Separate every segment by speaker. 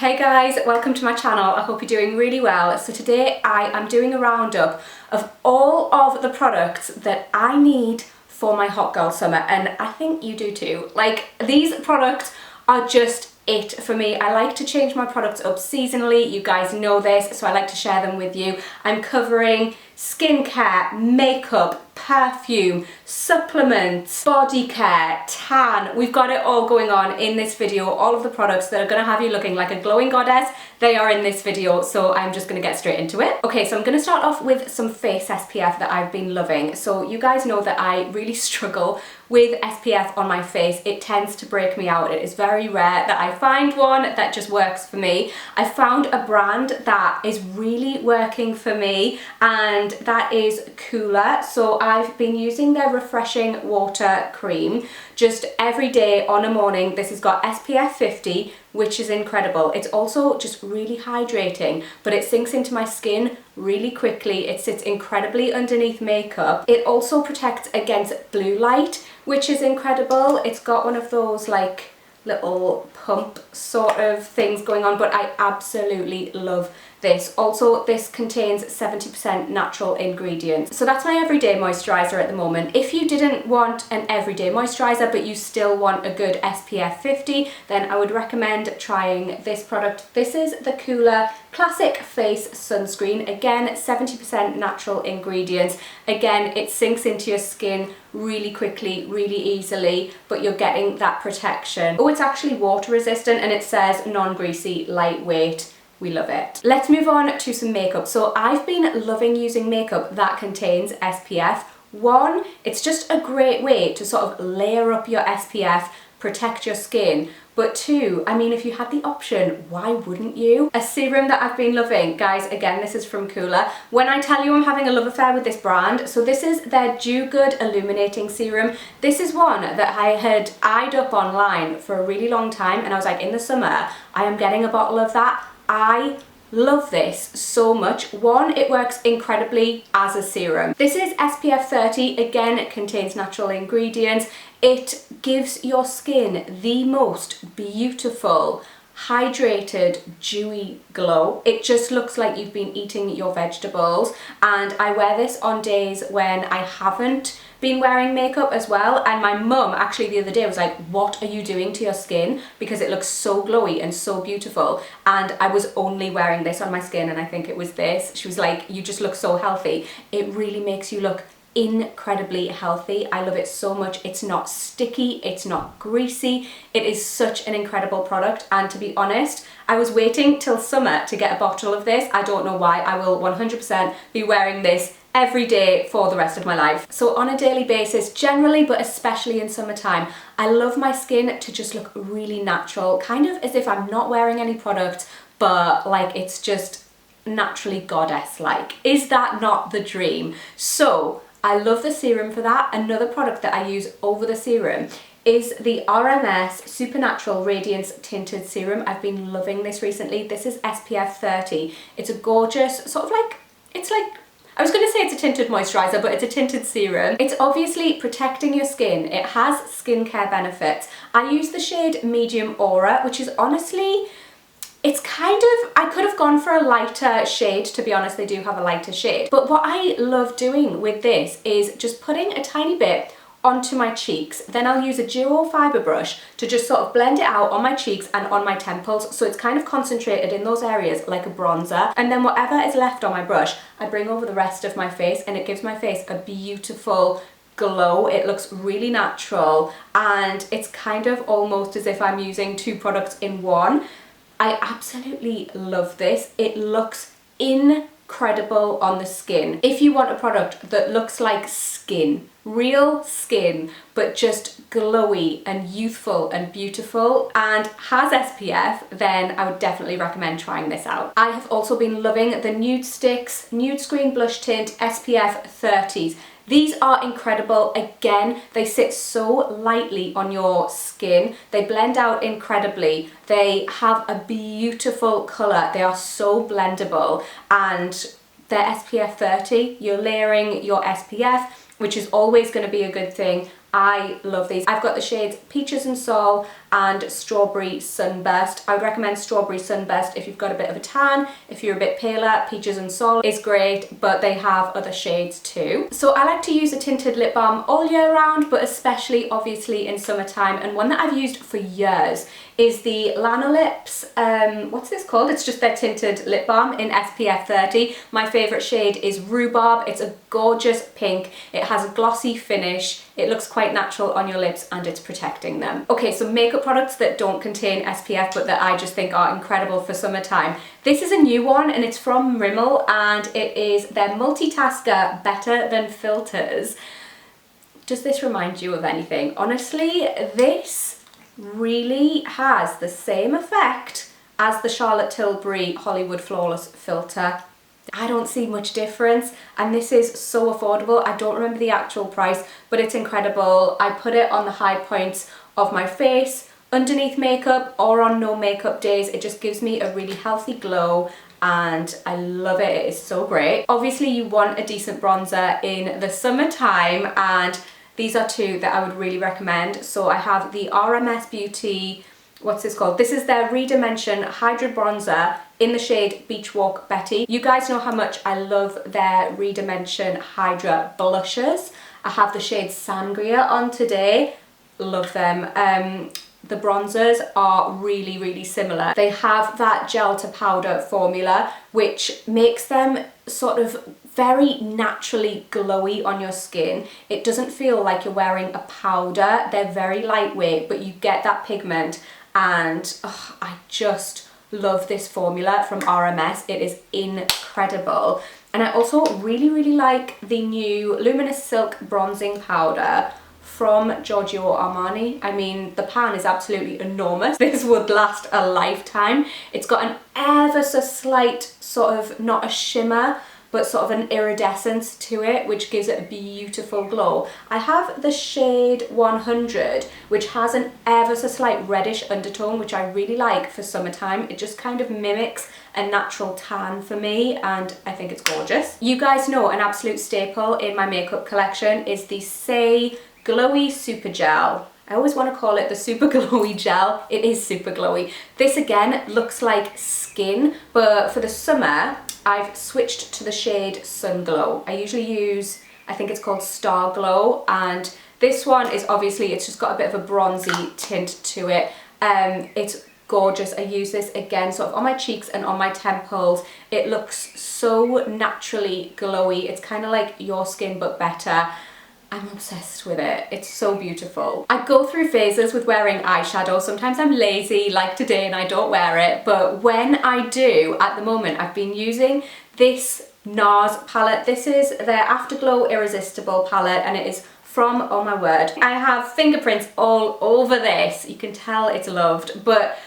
Speaker 1: Hey guys, welcome to my channel. I hope you're doing really well. So today I am doing a roundup of all of the products that I need for my hot girl summer, and I think you do too. Like, these products are just it for me. I like to change my products up seasonally. You guys know this, so I like to share them with you. I'm covering skincare, makeup, perfume, supplements, body care, tan. We've got it all going on in this video. All of the products that are going to have you looking like a glowing goddess, they are in this video, so I'm just going to get straight into it. Okay, so I'm going to start off with some face SPF that I've been loving. So you guys know that I really struggle with SPF on my face. It tends to break me out. It is very rare that I find one that just works for me. I found a brand that is really working for me, and that is Cooler. So I've been using their refreshing water cream just every day on a morning. This has got SPF 50, which is incredible. It's also just really hydrating, but it sinks into my skin really quickly. It sits incredibly underneath makeup. It also protects against blue light, which is incredible. It's got one of those like little pump sort of things going on, but I absolutely love this. Also, this contains 70% natural ingredients. So that's my everyday moisturizer at the moment. If you didn't want an everyday moisturizer, but you still want a good SPF 50, then I would recommend trying this product. This is the Cooler Classic Face Sunscreen. Again, 70% natural ingredients. Again, it sinks into your skin really quickly, really easily, but you're getting that protection. Oh, it's actually water resistant, and it says non-greasy, lightweight. We love it. Let's move on to some makeup. So I've been loving using makeup that contains SPF. One, it's just a great way to sort of layer up your SPF, protect your skin. But two, I mean, if you had the option, why wouldn't you? A serum that I've been loving, guys, again, this is from Cooler. When I tell you I'm having a love affair with this brand, so this is their Do Good Illuminating Serum. This is one that I had eyed up online for a really long time, and I was like, in the summer, I am getting a bottle of that. I love this so much. One, it works incredibly as a serum. This is SPF 30. Again, it contains natural ingredients. It gives your skin the most beautiful, hydrated, dewy glow. It just looks like you've been eating your vegetables, and I wear this on days when I haven't been wearing makeup as well. And my mum actually the other day was like, what are you doing to your skin, because it looks so glowy and so beautiful? And I was only wearing this on my skin, and I think it was this. She was like, you just look so healthy. It really makes you look incredibly healthy. I love it so much. It's not sticky, it's not greasy. It is such an incredible product, and to be honest, I was waiting till summer to get a bottle of this. I don't know why. I will 100% be wearing this every day for the rest of my life. So on a daily basis generally, but especially in summertime, I love my skin to just look really natural, kind of as if I'm not wearing any product, but like it's just naturally goddess-like. Is that not the dream? So I love the serum for that. Another product that I use over the serum is the RMS Supernatural Radiance Tinted Serum. I've been loving this recently. This is SPF 30. It's a gorgeous, sort of like, it's like, I was going to say it's a tinted moisturizer, but it's a tinted serum. It's obviously protecting your skin. It has skincare benefits. I use the shade Medium Aura, which is honestly, it's kind of, I could have gone for a lighter shade, to be honest. They do have a lighter shade. But what I love doing with this is just putting a tiny bit onto my cheeks. Then I'll use a duo fiber brush to just sort of blend it out on my cheeks and on my temples, so it's kind of concentrated in those areas like a bronzer. And then whatever is left on my brush, I bring over the rest of my face, and it gives my face a beautiful glow. It looks really natural, and it's kind of almost as if I'm using two products in one. I absolutely love this. It looks incredible on the skin. If you want a product that looks like skin, real skin, but just glowy and youthful and beautiful and has SPF, then I would definitely recommend trying this out. I have also been loving the Nude Sticks Nude Screen Blush Tint SPF 30s. These are incredible. Again, they sit so lightly on your skin. They blend out incredibly. They have a beautiful colour. They are so blendable, and they're SPF 30. You're layering your SPF, which is always going to be a good thing, I love these. I've got the shades Peaches and Soul and Strawberry Sunburst. I would recommend Strawberry Sunburst if you've got a bit of a tan. If you're a bit paler, Peaches and Soul is great, but they have other shades too. So I like to use a tinted lip balm all year round, but especially obviously in summertime, and one that I've used for years is the Lanolips, what's this called? It's just their tinted lip balm in SPF 30. My favourite shade is Rhubarb. It's a gorgeous pink. It has a glossy finish. It looks quite natural on your lips and it's protecting them. Okay, so makeup products that don't contain SPF but that I just think are incredible for summertime. This is a new one and it's from Rimmel and it is their Multitasker Better Than Filters. Does this remind you of anything? Honestly, this really has the same effect as the Charlotte Tilbury Hollywood Flawless filter. I don't see much difference, and this is so affordable. I don't remember the actual price, but it's incredible. I put it on the high points of my face, underneath makeup, or on no makeup days. It just gives me a really healthy glow and I love it. It is so great. Obviously you want a decent bronzer in the summertime, and these are two that I would really recommend. So I have the RMS Beauty, what's this called? This is their Redimension Hydra Bronzer in the shade Beach Walk Betty. You guys know how much I love their Redimension Hydra blushes. I have the shade Sangria on today. Love them. The bronzers are really, really similar. They have that gel to powder formula, which makes them sort of very naturally glowy on your skin. It doesn't feel like you're wearing a powder. They're very lightweight, but you get that pigment, and I just love this formula from RMS. It is incredible. And I also really, really like the new Luminous Silk Bronzing Powder from Giorgio Armani. I mean, the pan is absolutely enormous. This would last a lifetime. It's got an ever so slight sort of, not a shimmer, but sort of an iridescence to it, which gives it a beautiful glow. I have the shade 100, which has an ever so slight reddish undertone, which I really like for summertime. It just kind of mimics a natural tan for me, and I think it's gorgeous. You guys know an absolute staple in my makeup collection is the Say Glowy Super Gel. I always want to call it the Super Glowy Gel. It is super glowy. This again looks like skin, but for the summer, I've switched to the shade Sun Glow. I usually use, I think it's called Star Glow, and this one is obviously, it's just got a bit of a bronzy tint to it. It's gorgeous. I use this again sort of on my cheeks and on my temples. It looks so naturally glowy. It's kind of like your skin but better. I'm obsessed with it. It's so beautiful. I go through phases with wearing eyeshadow. Sometimes I'm lazy like today and I don't wear it, but when I do, at the moment I've been using this NARS palette. This is their Afterglow Irresistible palette and it is from, oh my word, I have fingerprints all over this. You can tell it's loved, but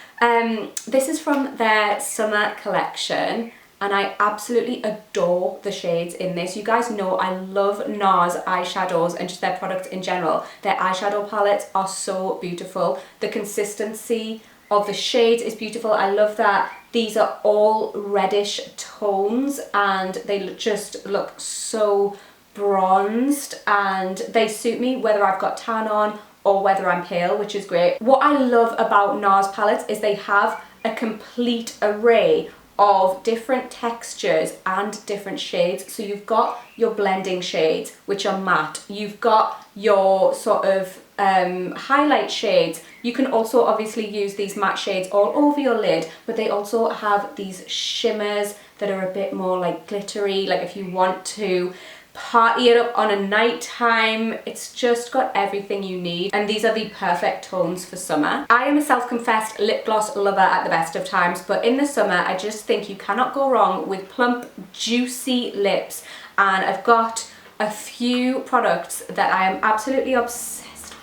Speaker 1: this is from their summer collection. And I absolutely adore the shades in this. You guys know I love NARS eyeshadows and just their products in general. Their eyeshadow palettes are so beautiful. The consistency of the shades is beautiful. I love that these are all reddish tones and they just look so bronzed, and they suit me whether I've got tan on or whether I'm pale, which is great. What I love about NARS palettes is they have a complete array of different textures and different shades. So you've got your blending shades, which are matte. You've got your sort of highlight shades. You can also obviously use these matte shades all over your lid, but they also have these shimmers that are a bit more like glittery, like if you want to party it up on a night time. It's just got everything you need, and these are the perfect tones for summer. I am a self-confessed lip gloss lover at the best of times, but in the summer I just think you cannot go wrong with plump, juicy lips, and I've got a few products that I am absolutely obsessed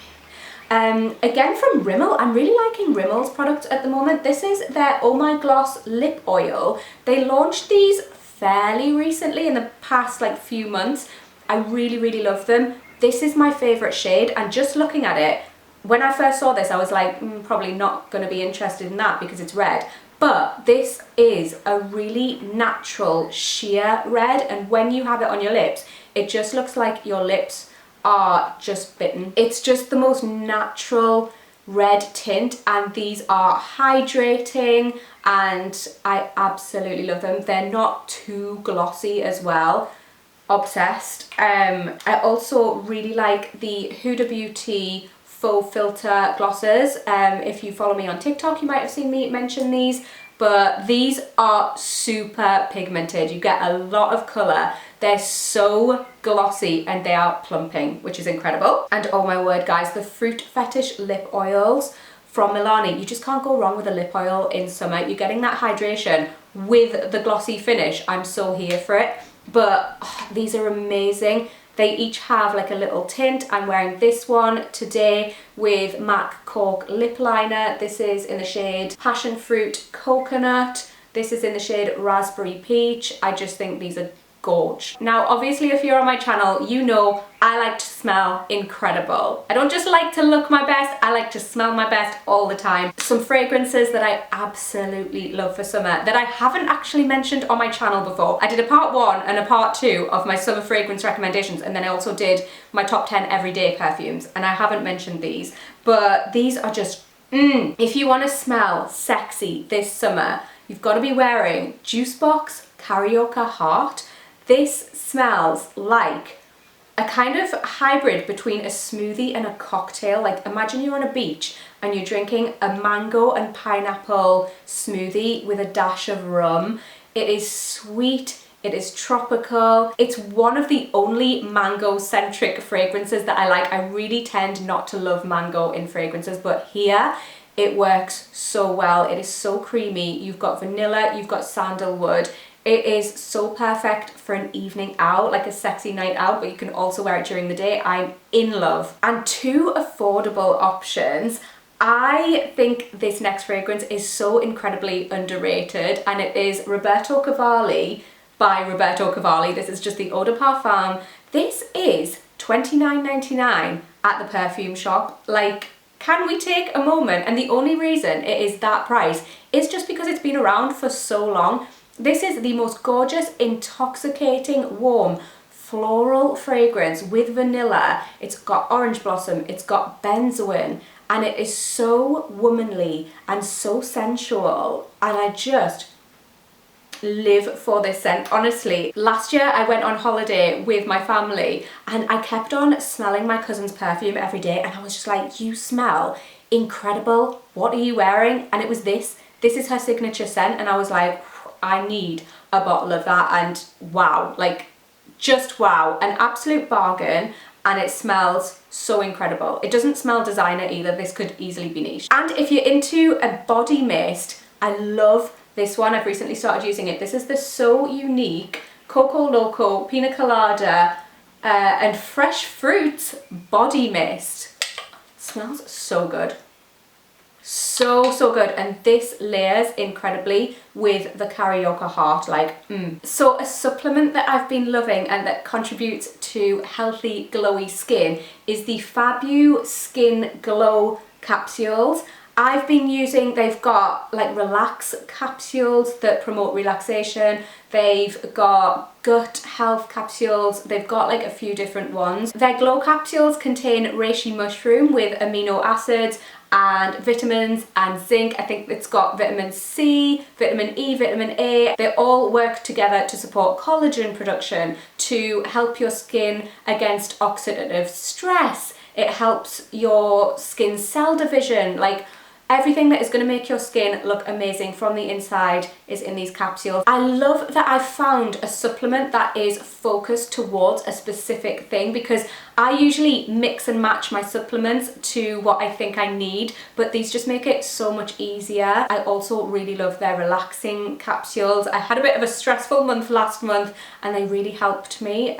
Speaker 1: with. Again from Rimmel. I'm really liking Rimmel's products at the moment. This is their Oh My Gloss Lip Oil. They launched these fairly recently in the past like few months. I really, really love them. This is my favorite shade, and just looking at it, when I first saw this I was like, probably not going to be interested in that because it's red, but this is a really natural sheer red, and when you have it on your lips it just looks like your lips are just bitten. It's just the most natural red tint, and these are hydrating and I absolutely love them. They're not too glossy as well. Obsessed. I also really like the Huda Beauty faux filter glosses. If you follow me on TikTok, you might have seen me mention these, but these are super pigmented. You get a lot of colour. They're so glossy and they are plumping, which is incredible. And oh my word, guys, the Fruit Fetish lip oils from Milani, you just can't go wrong with a lip oil in summer. You're getting that hydration with the glossy finish. I'm so here for it. But oh, these are amazing. They each have like a little tint. I'm wearing this one today with MAC Cork lip liner. This is in the shade Passion Fruit Coconut. This is in the shade Raspberry Peach. I just think these are gorge. Now, obviously, if you're on my channel, you know I like to smell incredible. I don't just like to look my best, I like to smell my best all the time. Some fragrances that I absolutely love for summer that I haven't actually mentioned on my channel before. I did a part 1 and a part 2 of my summer fragrance recommendations, and then I also did my top 10 everyday perfumes, and I haven't mentioned these, but these are just If you want to smell sexy this summer, you've got to be wearing Juicebox Carioca Heart. This smells like a kind of hybrid between a smoothie and a cocktail. Like, imagine you're on a beach and you're drinking a mango and pineapple smoothie with a dash of rum. It is sweet, it is tropical. It's one of the only mango-centric fragrances that I like. I really tend not to love mango in fragrances, but here it works so well. It is so creamy. You've got vanilla, you've got sandalwood. It is so perfect for an evening out, like a sexy night out, but you can also wear it during the day. I'm in love. And 2 affordable options. I think this next fragrance is so incredibly underrated, and it is Roberto Cavalli by Roberto Cavalli. This is just the Eau de Parfum. This is $29.99 at the perfume shop. Like, can we take a moment? And the only reason it is that price is just because it's been around for so long. This is the most gorgeous, intoxicating, warm, floral fragrance with vanilla. It's got orange blossom, it's got benzoin, and it is so womanly and so sensual. And I just live for this scent. Honestly, last year I went on holiday with my family and I kept on smelling my cousin's perfume every day, and I was just like, you smell incredible. What are you wearing? And it was this. This is her signature scent, and I was like, I need a bottle of that. And wow, like, just wow, an absolute bargain. And it smells so incredible. It doesn't smell designer either. This could easily be niche. And if you're into a body mist, I love this one. I've recently started using it. This is the So Unique Coco Loco Pina Colada and Fresh Fruits Body Mist. It smells so good. So good, and this layers incredibly with the Carioca Heart, like So a supplement that I've been loving and that contributes to healthy glowy skin is the Fabu Skin Glow capsules. I've been using, they've got like relax capsules that promote relaxation, they've got gut health capsules, they've got like a few different ones. Their glow capsules contain reishi mushroom with amino acids and vitamins and zinc. I think it's got vitamin C, vitamin E, vitamin A. They all work together to support collagen production, to help your skin against oxidative stress. It helps your skin cell division. Like, everything that is going to make your skin look amazing from the inside is in these capsules. I love that I've found a supplement that is focused towards a specific thing, because I usually mix and match my supplements to what I think I need, but these just make it so much easier. I also really love their relaxing capsules. I had a bit of a stressful month last month and they really helped me.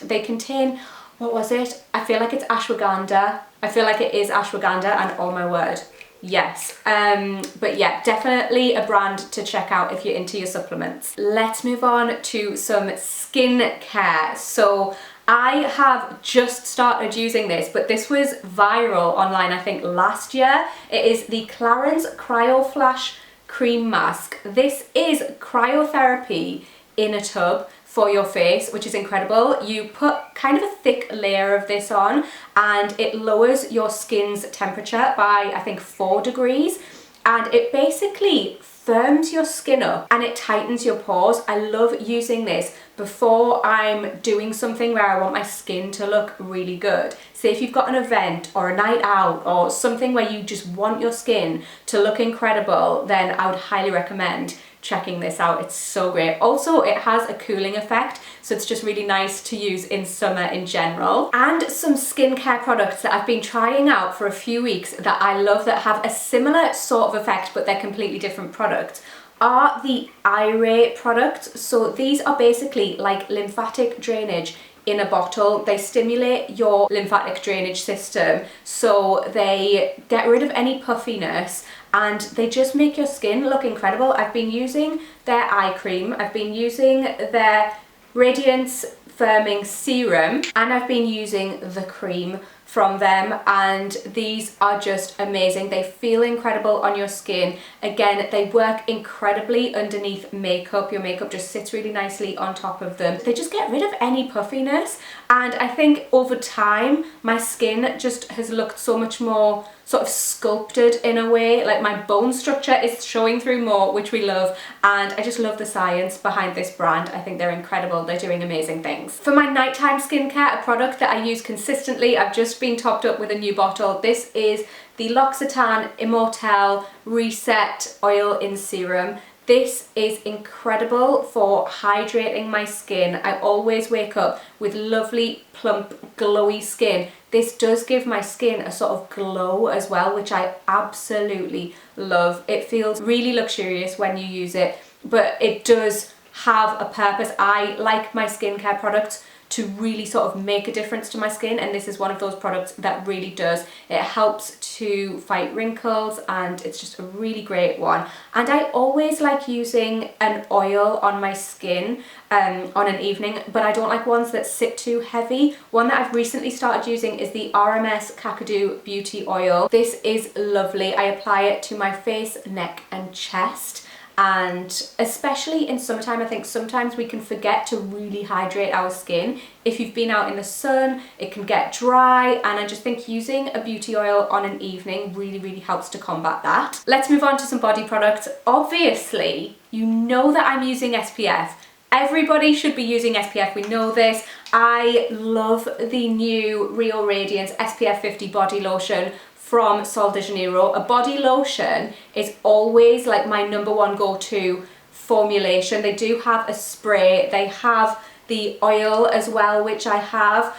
Speaker 1: They contain, what was it? I feel like it's ashwagandha. I feel like it is ashwagandha, and oh my word, yes. But yeah, definitely a brand to check out if you're into your supplements. Let's move on to some skincare. So I have just started using this, but this was viral online, I think last year. It is the Clarins Cryo Flash Cream Mask. This is cryotherapy in a tub for your face, which is incredible. You put kind of a thick layer of this on and it lowers your skin's temperature by, I think, 4 degrees, and it basically firms your skin up and it tightens your pores. I love using this before I'm doing something where I want my skin to look really good. Say if you've got an event or a night out or something where you just want your skin to look incredible, then I would highly recommend checking this out. It's so great. Also, it has a cooling effect, so it's just really nice to use in summer in general. And some skincare products that I've been trying out for a few weeks that I love that have a similar sort of effect, but they're completely different products, are the eye products. So these are basically like lymphatic drainage in a bottle. They stimulate your lymphatic drainage system, so they get rid of any puffiness and they just make your skin look incredible. I've been using their eye cream, I've been using their Radiance Firming Serum, and I've been using the cream from them, and these are just amazing. They feel incredible on your skin. Again, they work incredibly underneath makeup. Your makeup just sits really nicely on top of them. They just get rid of any puffiness, and I think over time my skin just has looked so much more sort of sculpted in a way. Like my bone structure is showing through more, which we love, and I just love the science behind this brand. I think they're incredible. They're doing amazing things. For my nighttime skincare, a product that I use consistently, I've just been topped up with a new bottle. This is the L'Occitane Immortelle Reset Oil in Serum. This is incredible for hydrating my skin. I always wake up with lovely, plump, glowy skin. This does give my skin a sort of glow as well, which I absolutely love. It feels really luxurious when you use it, but it does have a purpose. I like my skincare products to really sort of make a difference to my skin, and this is one of those products that really does. It helps to fight wrinkles and it's just a really great one. And I always like using an oil on my skin on an evening, but I don't like ones that sit too heavy. One that I've recently started using is the RMS Kakadu Beauty Oil. This is lovely. I apply it to my face, neck and chest. And especially in summertime, I think sometimes we can forget to really hydrate our skin. If you've been out in the sun, it can get dry, and I just think using a beauty oil on an evening really, really helps to combat that. Let's move on to some body products. Obviously, you know that I'm using SPF. Everybody should be using SPF, we know this. I love the new Rio Radiance SPF 50 body lotion from Sol de Janeiro. A body lotion is always like my #1 go-to formulation. They do have a spray, they have the oil as well, which I have,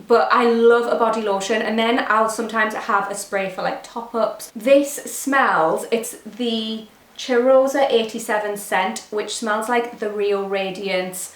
Speaker 1: but I love a body lotion, and then I'll sometimes have a spray for like top-ups. This smells, it's the Cheirosa 87 scent, which smells like the Rio Radiance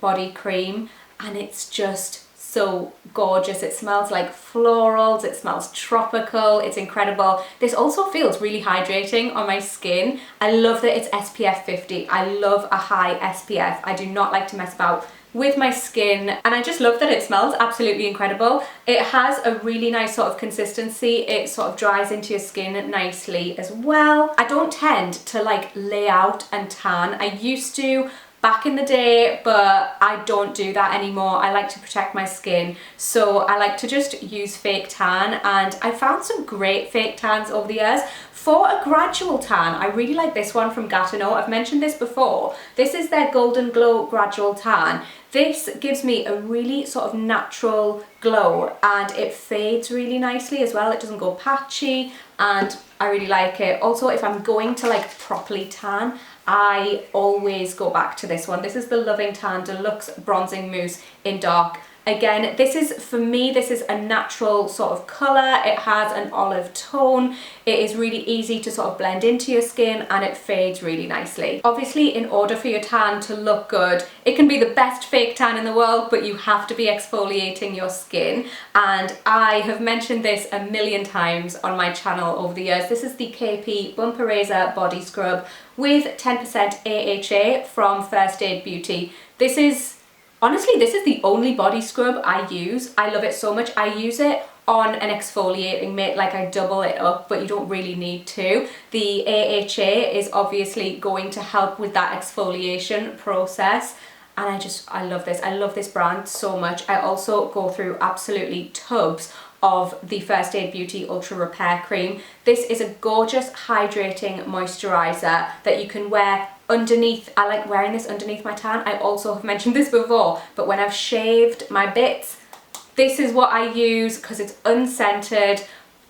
Speaker 1: body cream, and it's just so gorgeous. It smells like florals, it smells tropical, it's incredible. This also feels really hydrating on my skin. I love that it's SPF 50. I love a high SPF. I do not like to mess about with my skin, and I just love that it smells absolutely incredible. It has a really nice sort of consistency. It sort of dries into your skin nicely as well. I don't tend to like lay out and tan. I used to back in the day, but I don't do that anymore. I like to protect my skin, so I like to just use fake tan, and I found some great fake tans over the years. For a gradual tan, I really like this one from Gatineau. I've mentioned this before. This is their Golden Glow Gradual Tan. This gives me a really sort of natural glow, and it fades really nicely as well. It doesn't go patchy, and I really like it. Also, if I'm going to like properly tan, I always go back to this one. This is the Loving Tan Deluxe Bronzing Mousse in Dark. Again, this is, for me, this is a natural sort of colour. It has an olive tone. It is really easy to sort of blend into your skin, and it fades really nicely. Obviously, in order for your tan to look good, it can be the best fake tan in the world, but you have to be exfoliating your skin. And I have mentioned this a million times on my channel over the years. This is the KP Bumper Razor Body Scrub with 10% AHA from First Aid Beauty. This is, honestly, this is the only body scrub I use. I love it so much. I use it on an exfoliating mitt, like I double it up, but you don't really need to. The AHA is obviously going to help with that exfoliation process. And I love this. I love this brand so much. I also go through absolutely tubs of the First Aid Beauty Ultra Repair Cream. This is a gorgeous hydrating moisturizer that you can wear underneath. I like wearing this underneath my tan. I also have mentioned this before, but when I've shaved my bits, this is what I use because it's unscented.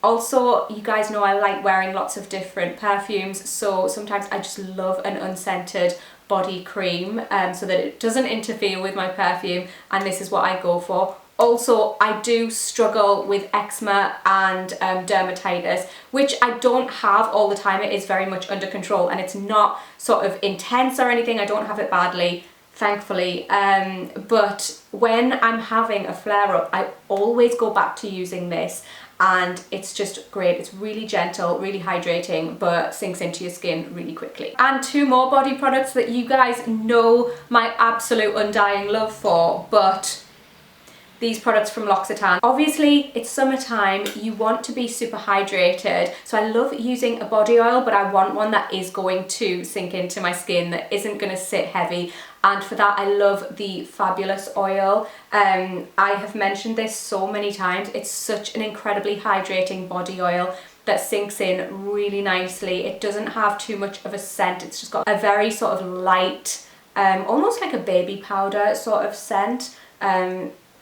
Speaker 1: Also, you guys know I like wearing lots of different perfumes, so sometimes I just love an unscented body cream so that it doesn't interfere with my perfume, and this is what I go for. Also, I do struggle with eczema and dermatitis, which I don't have all the time. It is very much under control and it's not sort of intense or anything. I don't have it badly, thankfully, but when I'm having a flare-up, I always go back to using this, and it's just great. It's really gentle, really hydrating, but sinks into your skin really quickly. And two more body products that you guys know my absolute undying love for, but these products from L'Occitane. Obviously, it's summertime, you want to be super hydrated, so I love using a body oil, but I want one that is going to sink into my skin, that isn't going to sit heavy, and for that I love the Fabulous oil. I have mentioned this so many times. It's such an incredibly hydrating body oil that sinks in really nicely. It doesn't have too much of a scent. It's just got a very sort of light, almost like a baby powder sort of scent.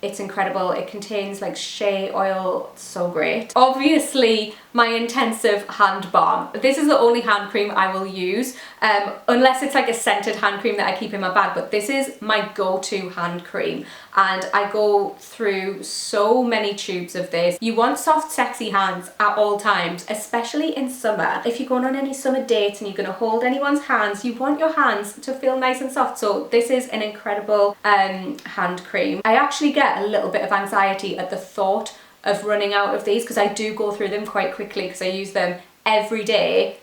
Speaker 1: It's incredible. It contains like shea oil, so great. Obviously, my intensive hand balm. This is the only hand cream I will use, unless it's like a scented hand cream that I keep in my bag, but this is my go-to hand cream, and I go through so many tubes of this. You want soft, sexy hands at all times, especially in summer. If you're going on any summer dates and you're gonna hold anyone's hands, you want your hands to feel nice and soft, so this is an incredible hand cream. I actually get a little bit of anxiety at the thought of running out of these because I do go through them quite quickly because I use them every day.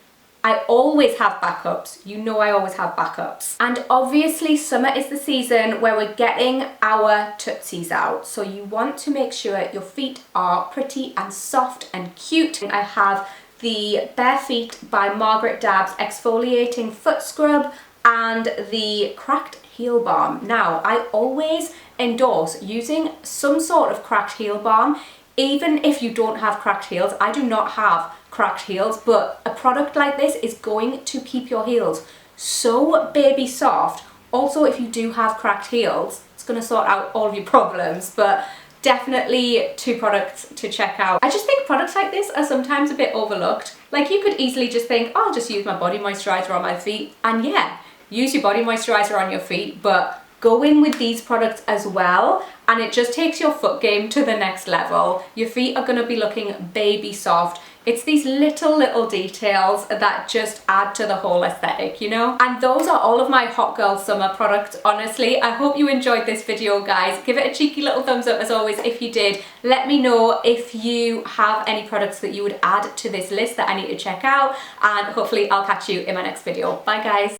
Speaker 1: I always have backups. You know I always have backups. And obviously summer is the season where we're getting our tootsies out. So you want to make sure your feet are pretty and soft and cute. I have the Bare Feet by Margaret Dabbs exfoliating foot scrub and the cracked heel balm. Now, I always endorse using some sort of cracked heel balm, even if you don't have cracked heels. I do not have cracked heels, but a product like this is going to keep your heels so baby soft. Also, if you do have cracked heels, it's going to sort out all of your problems, but definitely two products to check out. I just think products like this are sometimes a bit overlooked. Like, you could easily just think, oh, I'll just use my body moisturizer on my feet, and yeah, use your body moisturizer on your feet, but go in with these products as well, and it just takes your foot game to the next level. Your feet are going to be looking baby soft. It's these little details that just add to the whole aesthetic, you know? And those are all of my hot girl summer products, honestly. I hope you enjoyed this video, guys. Give it a cheeky little thumbs up as always if you did. Let me know if you have any products that you would add to this list that I need to check out, and hopefully I'll catch you in my next video. Bye, guys.